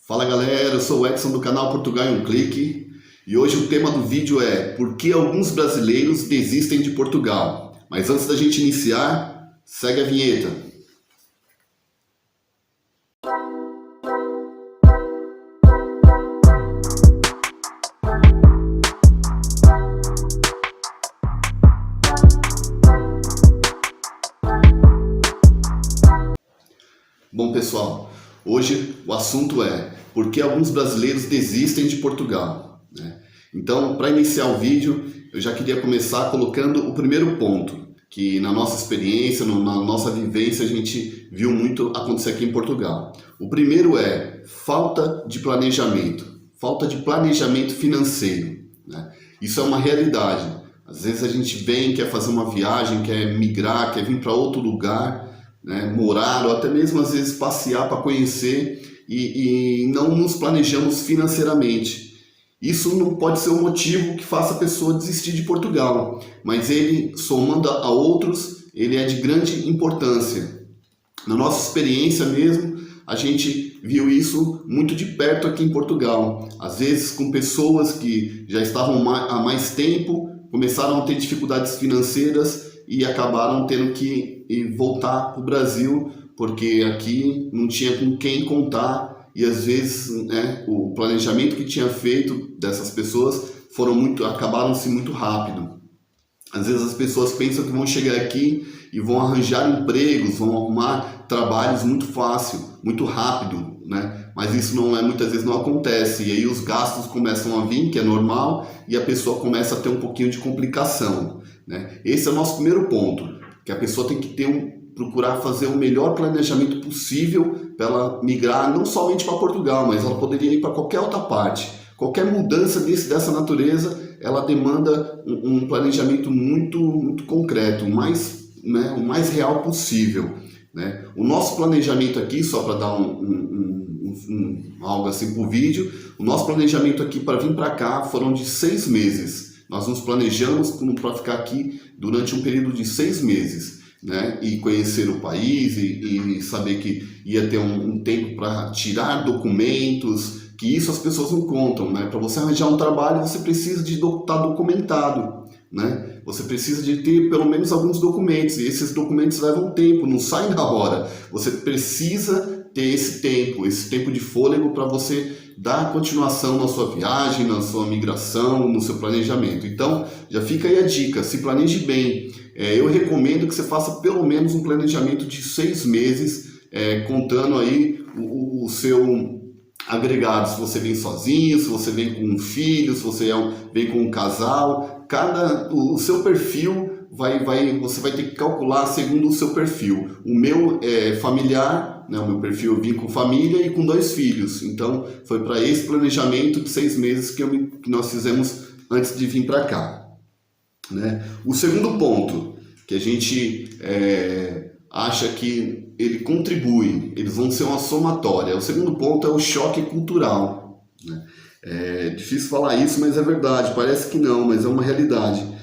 Fala galera, eu sou o Edson do canal Portugal em um Clique e hoje o tema do vídeo é por que alguns brasileiros desistem de Portugal. Mas antes da gente iniciar, segue a vinheta. Bom pessoal, hoje o assunto é por que alguns brasileiros desistem de Portugal, né? Então, para iniciar o vídeo, eu já queria começar colocando o primeiro ponto, que na nossa experiência, na nossa vivência, a gente viu muito acontecer aqui em Portugal. O primeiro é falta de planejamento financeiro, né? Isso é uma realidade. Às vezes a gente vem, quer fazer uma viagem, quer migrar, quer vir para outro lugar, né, morar ou até mesmo às vezes passear para conhecer e não nos planejamos financeiramente. Isso não pode ser um motivo que faça a pessoa desistir de Portugal, mas ele, somando a outros, ele é de grande importância. Na nossa experiência mesmo, a gente viu isso muito de perto aqui em Portugal. Às vezes com pessoas que já estavam há mais tempo, começaram a ter dificuldades financeiras e acabaram tendo que voltar para o Brasil, porque aqui não tinha com quem contar e às vezes, né, o planejamento que tinha feito dessas pessoas acabaram-se muito rápido. Às vezes as pessoas pensam que vão chegar aqui e vão arranjar empregos, vão arrumar trabalhos muito fácil, muito rápido, né? Mas isso muitas vezes não acontece, e aí os gastos começam a vir, que é normal, e a pessoa começa a ter um pouquinho de complicação, né? Esse é o nosso primeiro ponto, que a pessoa tem que procurar fazer o melhor planejamento possível para ela migrar não somente para Portugal, mas ela poderia ir para qualquer outra parte. Qualquer mudança dessa natureza, ela demanda um planejamento muito concreto, o mais real possível, né? O nosso planejamento aqui, só para dar algo assim para o vídeo, o nosso planejamento aqui para vir para cá foram de 6 meses. Nós nos planejamos para ficar aqui durante um período de 6 meses, né? E conhecer o país e saber que ia ter um tempo para tirar documentos, que isso as pessoas não contam, né? Para você arranjar um trabalho, você precisa de estar documentado, né? Você precisa de ter pelo menos alguns documentos, e esses documentos levam tempo, não saem na hora. Você precisa ter esse tempo de fôlego para você dar continuação na sua viagem, na sua migração, no seu planejamento. Então, já fica aí a dica, se planeje bem. Eu recomendo que você faça pelo menos um planejamento de 6 meses, contando aí o seu agregado, se você vem sozinho, se você vem com um filho, se você vem com um casal, o seu perfil você vai ter que calcular segundo o seu perfil. O meu é familiar, né? O meu perfil eu vim com família e com 2 filhos, então foi para esse planejamento de 6 meses que nós fizemos antes de vir para cá, né? O segundo ponto que a gente acha que ele contribui, eles vão ser uma somatória. O segundo ponto é o choque cultural, né? É difícil falar isso, mas é verdade, parece que não, mas é uma realidade.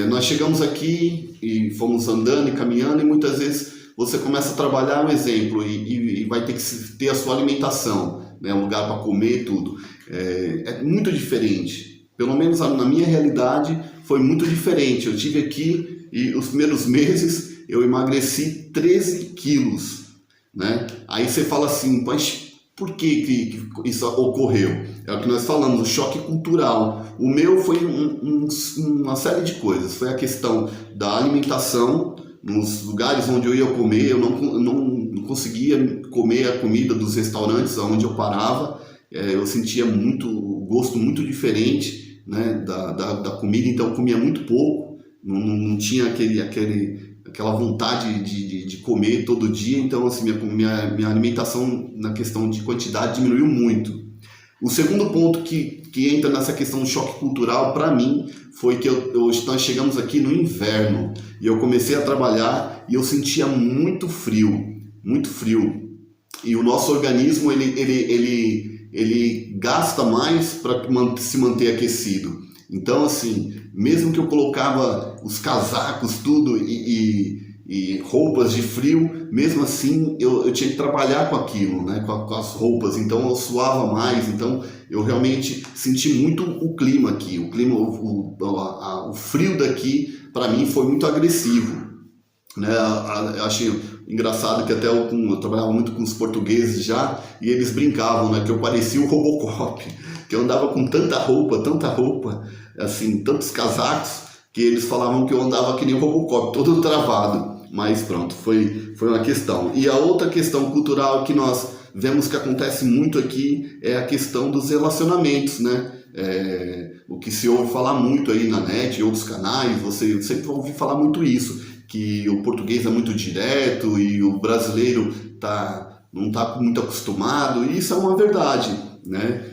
Nós chegamos aqui e fomos andando e caminhando e muitas vezes você começa a trabalhar, um exemplo, e vai ter que ter a sua alimentação, né? Um lugar para comer, tudo. É muito diferente, pelo menos na minha realidade foi muito diferente. Eu tive aqui e os primeiros meses eu emagreci 13 quilos, né? Aí você fala assim, mas por que isso ocorreu? É o que nós falamos, o choque cultural. O meu foi uma série de coisas. Foi a questão da alimentação. Nos lugares onde eu ia comer, eu não conseguia comer a comida dos restaurantes onde eu parava. Eu sentia o gosto muito diferente, né, da comida, então eu comia muito pouco. Não tinha aquela vontade de comer todo dia, então assim, minha alimentação na questão de quantidade diminuiu muito. O segundo ponto que entra nessa questão do choque cultural para mim foi que nós chegamos aqui no inverno e eu comecei a trabalhar e eu sentia muito frio, e o nosso organismo ele gasta mais para se manter aquecido. Então assim, mesmo que eu colocava os casacos tudo e e roupas de frio, mesmo assim eu tinha que trabalhar com aquilo, né, com as roupas, então eu suava mais, então eu realmente senti muito o clima aqui, o clima, o frio daqui para mim foi muito agressivo, né? Eu achei engraçado que até eu trabalhava muito com os portugueses já, e eles brincavam, né, que eu parecia o Robocop, que eu andava com tanta roupa, assim, tantos casacos, que eles falavam que eu andava que nem o Robocop, todo travado. Mas pronto, foi uma questão. E a outra questão cultural que nós vemos que acontece muito aqui é a questão dos relacionamentos, né? O que se ouve falar muito aí na net, em outros canais, você sempre ouve falar muito isso, que o português é muito direto e o brasileiro não está muito acostumado, e isso é uma verdade, né?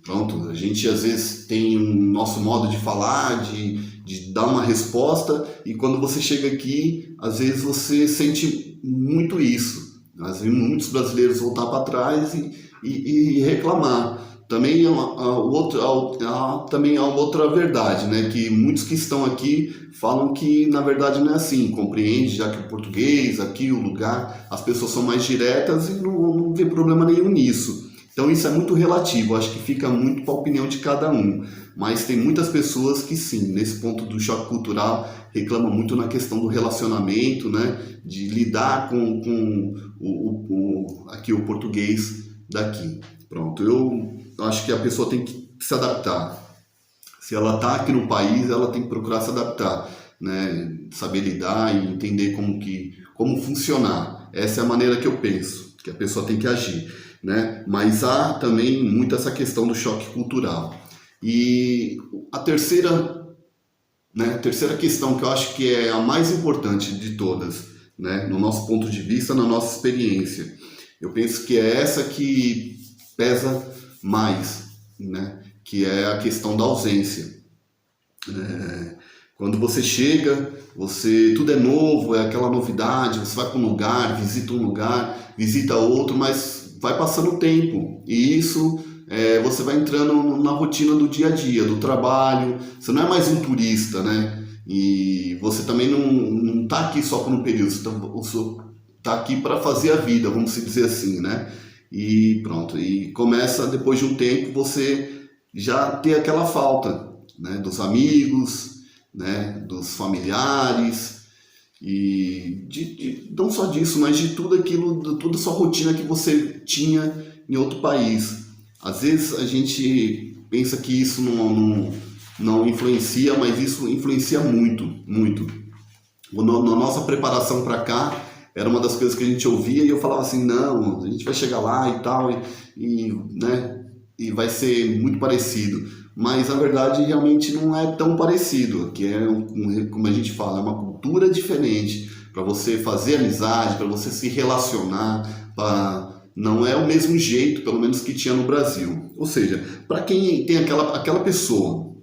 Pronto, a gente às vezes tem um nosso modo de falar, de dar uma resposta, e quando você chega aqui, às vezes você sente muito isso. Às vezes muitos brasileiros voltar para trás e reclamar. Também também há uma outra verdade, né? Que muitos que estão aqui falam que na verdade não é assim, compreende, já que o português, aqui o lugar, as pessoas são mais diretas e não vê problema nenhum nisso. Então isso é muito relativo, acho que fica muito para a opinião de cada um, mas tem muitas pessoas que sim, nesse ponto do choque cultural, reclamam muito na questão do relacionamento, né? De lidar com aqui o português daqui. Pronto, eu acho que a pessoa tem que se adaptar. Se ela está aqui no país, ela tem que procurar se adaptar, né? Saber lidar e entender como funcionar. Essa é a maneira que eu penso, que a pessoa tem que agir, né? Mas há também muito essa questão do choque cultural. E a terceira questão que eu acho que é a mais importante de todas, né? No nosso ponto de vista, na nossa experiência, eu penso que é essa que pesa mais, né? Que é a questão da ausência. Quando você chega, tudo é novo, é aquela novidade, você vai para um lugar, visita outro, mas vai passando o tempo, e isso você vai entrando na rotina do dia a dia, do trabalho, você não é mais um turista, né? E você também não está aqui só por um período, você está aqui para fazer a vida, vamos dizer assim, né? E pronto, e começa depois de um tempo você já ter aquela falta, né, dos amigos, né, dos familiares, e não só disso, mas de tudo aquilo, de toda a sua rotina que você tinha em outro país. Às vezes a gente pensa que isso não influencia, mas isso influencia muito, muito. Na nossa preparação para cá, era uma das coisas que a gente ouvia e eu falava assim, não, a gente vai chegar lá e tal, né, e vai ser muito parecido. Mas, na verdade, realmente não é tão parecido, que como a gente fala, é uma cultura diferente, para você fazer amizade, para você se relacionar, não é o mesmo jeito, pelo menos, que tinha no Brasil. Ou seja, para quem tem aquela pessoa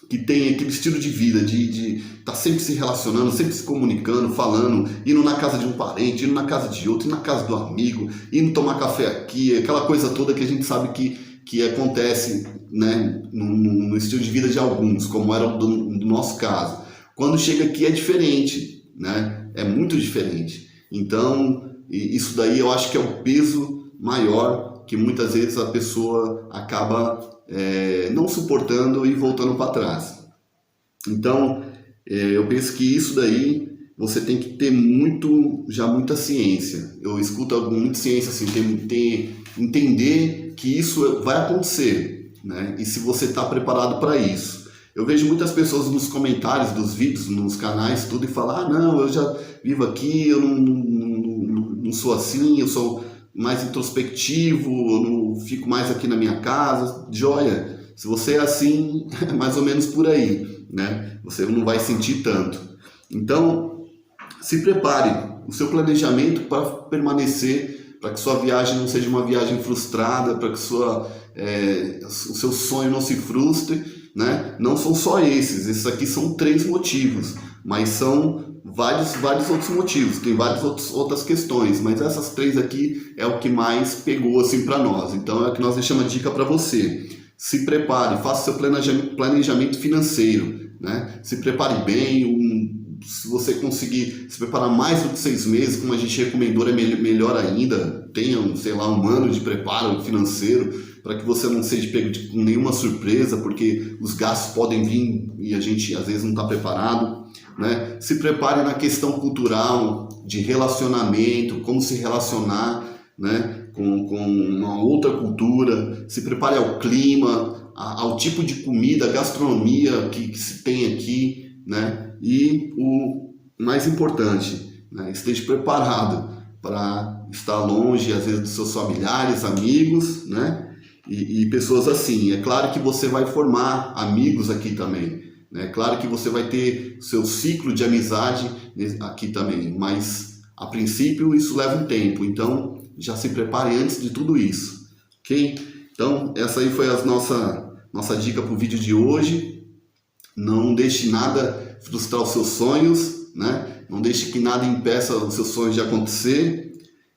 que tem aquele estilo de vida, de estar sempre se relacionando, sempre se comunicando, falando, indo na casa de um parente, indo na casa de outro, indo na casa do amigo, indo tomar café aqui, aquela coisa toda que a gente sabe que acontece, né, no estilo de vida de alguns, como era do nosso caso. Quando chega aqui é diferente, né? É muito diferente. Então, isso daí eu acho que é o peso maior que muitas vezes a pessoa acaba não suportando e voltando para trás. Então, eu penso que isso daí você tem que ter muita ciência. Eu escuto muita ciência assim, entender que isso vai acontecer, né? E se você está preparado para isso. Eu vejo muitas pessoas nos comentários dos vídeos, nos canais, tudo, e falam, não, eu já vivo aqui, eu não sou assim, eu sou mais introspectivo, eu não fico mais aqui na minha casa. Joia, se você é assim, é mais ou menos por aí, né? Você não vai sentir tanto. Então, se prepare o seu planejamento para permanecer, para que sua viagem não seja uma viagem frustrada, para que o seu sonho não se frustre, né? Não são só esses aqui são 3 motivos, mas são vários outros motivos, tem várias outras questões, mas essas 3 aqui é o que mais pegou assim para nós. Então é o que nós deixamos a dica para você. Se prepare, faça seu planejamento financeiro, né? Se prepare bem, se você conseguir se preparar mais do que 6 meses, como a gente recomendou, é melhor ainda. Tenha, sei lá, 1 ano de preparo financeiro para que você não seja pego com nenhuma surpresa, porque os gastos podem vir e a gente às vezes não está preparado, né? Se prepare na questão cultural, de relacionamento, como se relacionar, né, com uma outra cultura. Se prepare ao clima, ao tipo de comida, gastronomia que se tem aqui, né? E o mais importante, né, esteja preparado para estar longe, às vezes, dos seus familiares, amigos, né? E pessoas assim. É claro que você vai formar amigos aqui também, né? É claro que você vai ter seu ciclo de amizade aqui também, mas a princípio isso leva um tempo, então já se prepare antes de tudo isso, ok? Então essa aí foi a nossa dica para o vídeo de hoje. Não deixe nada frustrar os seus sonhos, né? Não deixe que nada impeça os seus sonhos de acontecer.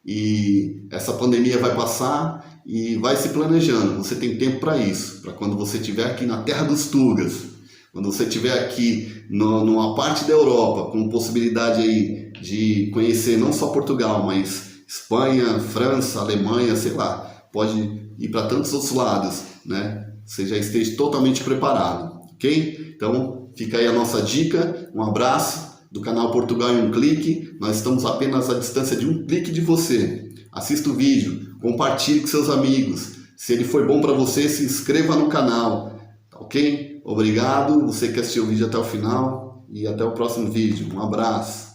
E essa pandemia vai passar e vai se planejando. Você tem tempo para isso, para quando você estiver aqui na terra dos Tugas, quando você estiver aqui numa parte da Europa, com possibilidade aí de conhecer não só Portugal, mas Espanha, França, Alemanha, sei lá, pode ir para tantos outros lados, né? Você já esteja totalmente preparado, ok? Então fica aí a nossa dica. Um abraço do canal Portugal em um Clique. Nós estamos apenas à distância de um clique de você. Assista o vídeo, compartilhe com seus amigos. Se ele foi bom para você, se inscreva no canal, tá ok? Obrigado, você que assistiu o vídeo até o final, e até o próximo vídeo. Um abraço.